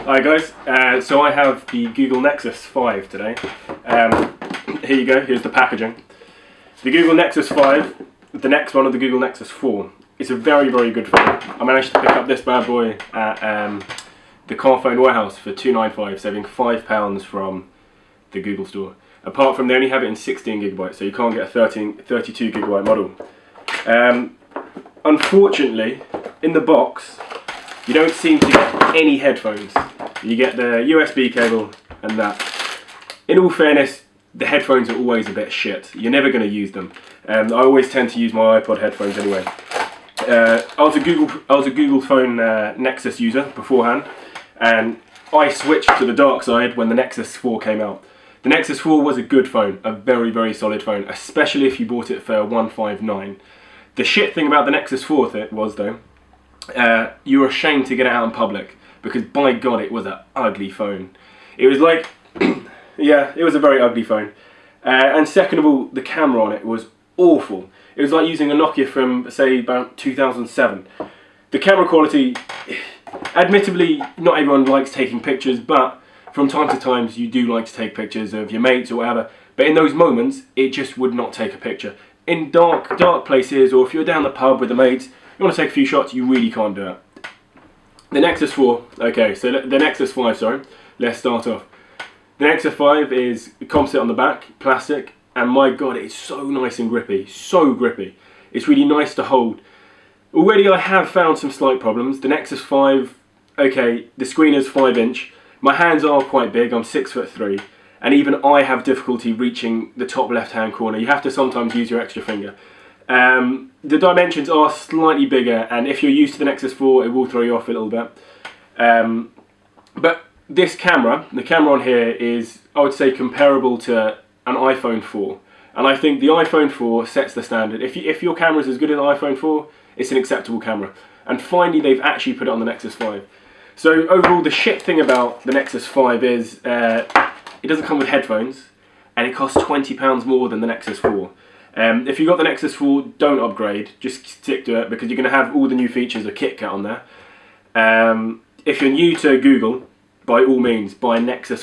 Hi guys, so I have the Google Nexus 5 today. Here you go, here's the packaging. The Google Nexus 5, the next one of the Google Nexus 4. It's a very, very good phone. I managed to pick up this bad boy at the car phone warehouse for $2.95, saving £5 from the Google store. Apart from they only have it in 16GB, so you can't get a 32GB model. Unfortunately, in the box, you don't seem to get any headphones. You get the USB cable and that. In all fairness, the headphones are always a bit shit. You're never going to use them. I always tend to use my iPod headphones anyway. I was a Google phone Nexus user beforehand, and I switched to the dark side when the Nexus 4 came out. The Nexus 4 was a good phone, a very, very solid phone, especially if you bought it for $159. The shit thing about the Nexus 4 was though, you were ashamed to get it out in public, because by God it was an ugly phone. It was like, yeah, it was a very ugly phone. And second of all, the camera on it was awful. It was like using a Nokia from, say, about 2007. The camera quality, admittedly, not everyone likes taking pictures, but from time to time you do like to take pictures of your mates or whatever. But in those moments, it just would not take a picture. In dark places, or if you're down the pub with the mates, you want to take a few shots, you really can't do it. The Nexus 4, okay, so the Nexus 5, sorry, let's start off. The Nexus 5 is composite on the back, plastic, and my God, it's so nice and grippy, so grippy. It's really nice to hold. Already I have found some slight problems. The Nexus 5, okay, the screen is 5-inch. My hands are quite big, I'm 6'3", and even I have difficulty reaching the top left-hand corner. You have to sometimes use your extra finger. The dimensions are slightly bigger, and if you're used to the Nexus 4, it will throw you off a little bit. But this camera, the camera on here is, I would say, comparable to an iPhone 4. And I think the iPhone 4 sets the standard. If your camera is as good as an iPhone 4, it's an acceptable camera. And finally, they've actually put it on the Nexus 5. So overall, the shit thing about the Nexus 5 is it doesn't come with headphones, and it costs £20 more than the Nexus 4. If you've got the Nexus 4, don't upgrade, just stick to it, because you're going to have all the new features of KitKat on there. If you're new to Google, by all means, buy Nexus